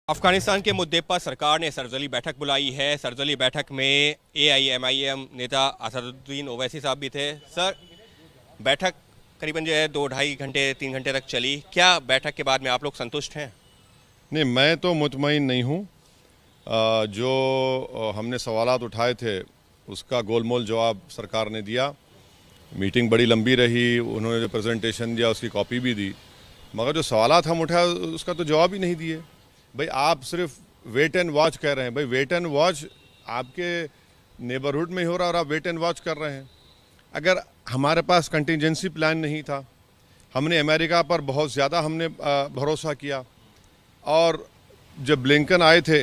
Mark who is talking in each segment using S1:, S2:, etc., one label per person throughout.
S1: अफगानिस्तान के मुद्दे पर सरकार ने सर्वदलीय बैठक बुलाई है। सर्वदलीय बैठक में AIMIM नेता असदुद्दीन ओवैसी साहब भी थे। सर, बैठक करीबन जो है 2-2.5 घंटे 3 घंटे तक चली। क्या बैठक के बाद में आप लोग संतुष्ट हैं?
S2: नहीं, मैं तो मुतमईन नहीं हूँ। जो हमने सवालात उठाए थे उसका गोलमोल जवाब सरकार ने दिया। मीटिंग बड़ी लंबी रही, उन्होंने जो प्रेजेंटेशन दिया उसकी कॉपी भी दी, मगर जो सवालात हम उठाए उसका तो जवाब ही नहीं दिए। भाई आप सिर्फ वेट एंड वॉच कह रहे हैं। भाई वेट एंड वॉच आपके नेबरहुड में ही हो रहा है और आप वेट एंड वॉच कर रहे हैं। अगर हमारे पास कंटिजेंसी प्लान नहीं था, हमने अमेरिका पर बहुत ज़्यादा हमने भरोसा किया, और जब ब्लिंकन आए थे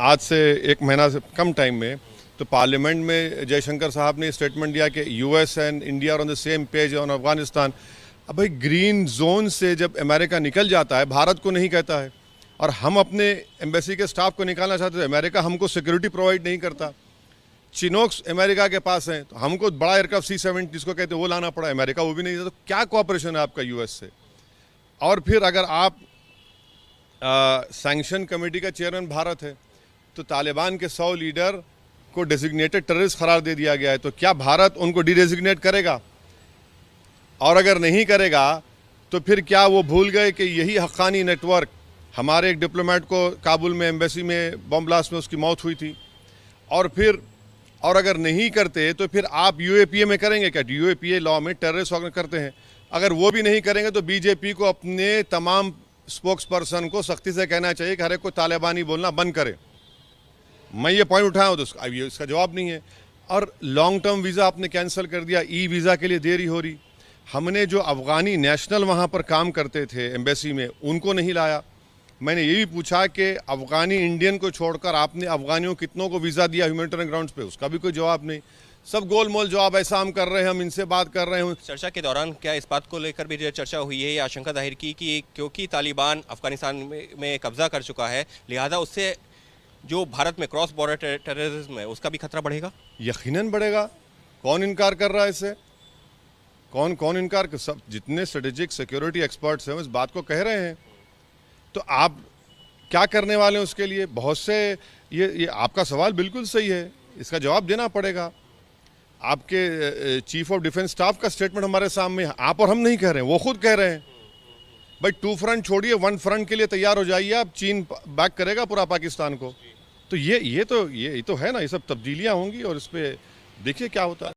S2: आज से 1 महीना से कम टाइम में, तो पार्लियामेंट में जयशंकर साहब ने स्टेटमेंट दिया कि US and India are on the same page on Afghanistan. अब भाई ग्रीन जोन से जब अमेरिका निकल जाता है, भारत को नहीं कहता है, और हम अपने एम्बेसी के स्टाफ को निकालना चाहते थे, अमेरिका हमको सिक्योरिटी प्रोवाइड नहीं करता। चिनोक्स अमेरिका के पास हैं, तो हमको बड़ा एयरक्राफ्ट C-17 जिसको कहते हैं वो लाना पड़ा, अमेरिका वो भी नहीं देता। तो क्या कोऑपरेशन है आपका US से? और फिर अगर आप सैंक्शन कमेटी का चेयरमैन भारत है, तो तालिबान के 100 लीडर को डेजिग्नेटेड टेररिस्ट करार दे दिया गया है, तो क्या भारत उनको डिडेजिग्नेट करेगा? और अगर नहीं करेगा तो फिर क्या वो भूल गए कि यही हक्कानी नेटवर्क, हमारे एक डिप्लोमेट को काबुल में एम्बेसी में बम ब्लास्ट में उसकी मौत हुई थी। और अगर नहीं करते तो फिर आप UAPA में करेंगे क्या? UAPA लॉ में टेररिस्ट ऑर्गेनाइज करते हैं। अगर वो भी नहीं करेंगे तो BJP को अपने तमाम स्पोक्स पर्सन को सख्ती से कहना चाहिए कि हर एक को तालिबानी बोलना बंद करे। मैं ये पॉइंट उठाया हूँ तो इसका जवाब नहीं है। और लॉन्ग टर्म वीज़ा आपने कैंसिल कर दिया, वीज़ा के लिए देरी हो रही। हमने जो अफ़गानी नेशनल वहाँ पर काम करते थे एम्बेसी में, उनको नहीं लाया। मैंने ये भी पूछा कि अफ़गानी इंडियन को छोड़कर आपने अफ़गानियों कितनों को वीज़ा दिया ह्यूमैनिटेरियन ग्राउंड्स पे, उसका भी कोई जवाब नहीं। सब गोलमोल जवाब, ऐसा हम कर रहे हैं, हम इनसे बात कर रहे हैं।
S1: चर्चा के दौरान क्या इस बात को लेकर भी जो चर्चा हुई है, ये आशंका जाहिर की कि क्योंकि तालिबान अफगानिस्तान में कब्जा कर चुका है, लिहाजा उससे जो भारत में क्रॉस बॉर्डर टेररिज्म है उसका भी खतरा बढ़ेगा?
S2: यकीनन बढ़ेगा। कौन इनकार कर रहा है इससे? कौन इनकार? सब जितने स्ट्रेटेजिक सिक्योरिटी एक्सपर्ट्स हैं इस बात को कह रहे हैं। तो आप क्या करने वाले हैं उसके लिए? बहुत से ये आपका सवाल बिल्कुल सही है, इसका जवाब देना पड़ेगा। आपके चीफ ऑफ डिफेंस स्टाफ का स्टेटमेंट हमारे सामने है, आप और हम नहीं कह रहे हैं, वो खुद कह रहे हैं। भाई 2 फ्रंट छोड़िए, 1 फ्रंट के लिए तैयार हो जाइए आप। चीन बैक करेगा पूरा पाकिस्तान को। तो ये तो है ना, ये सब तब्दीलियां होंगी और इस पर देखिए क्या होता है।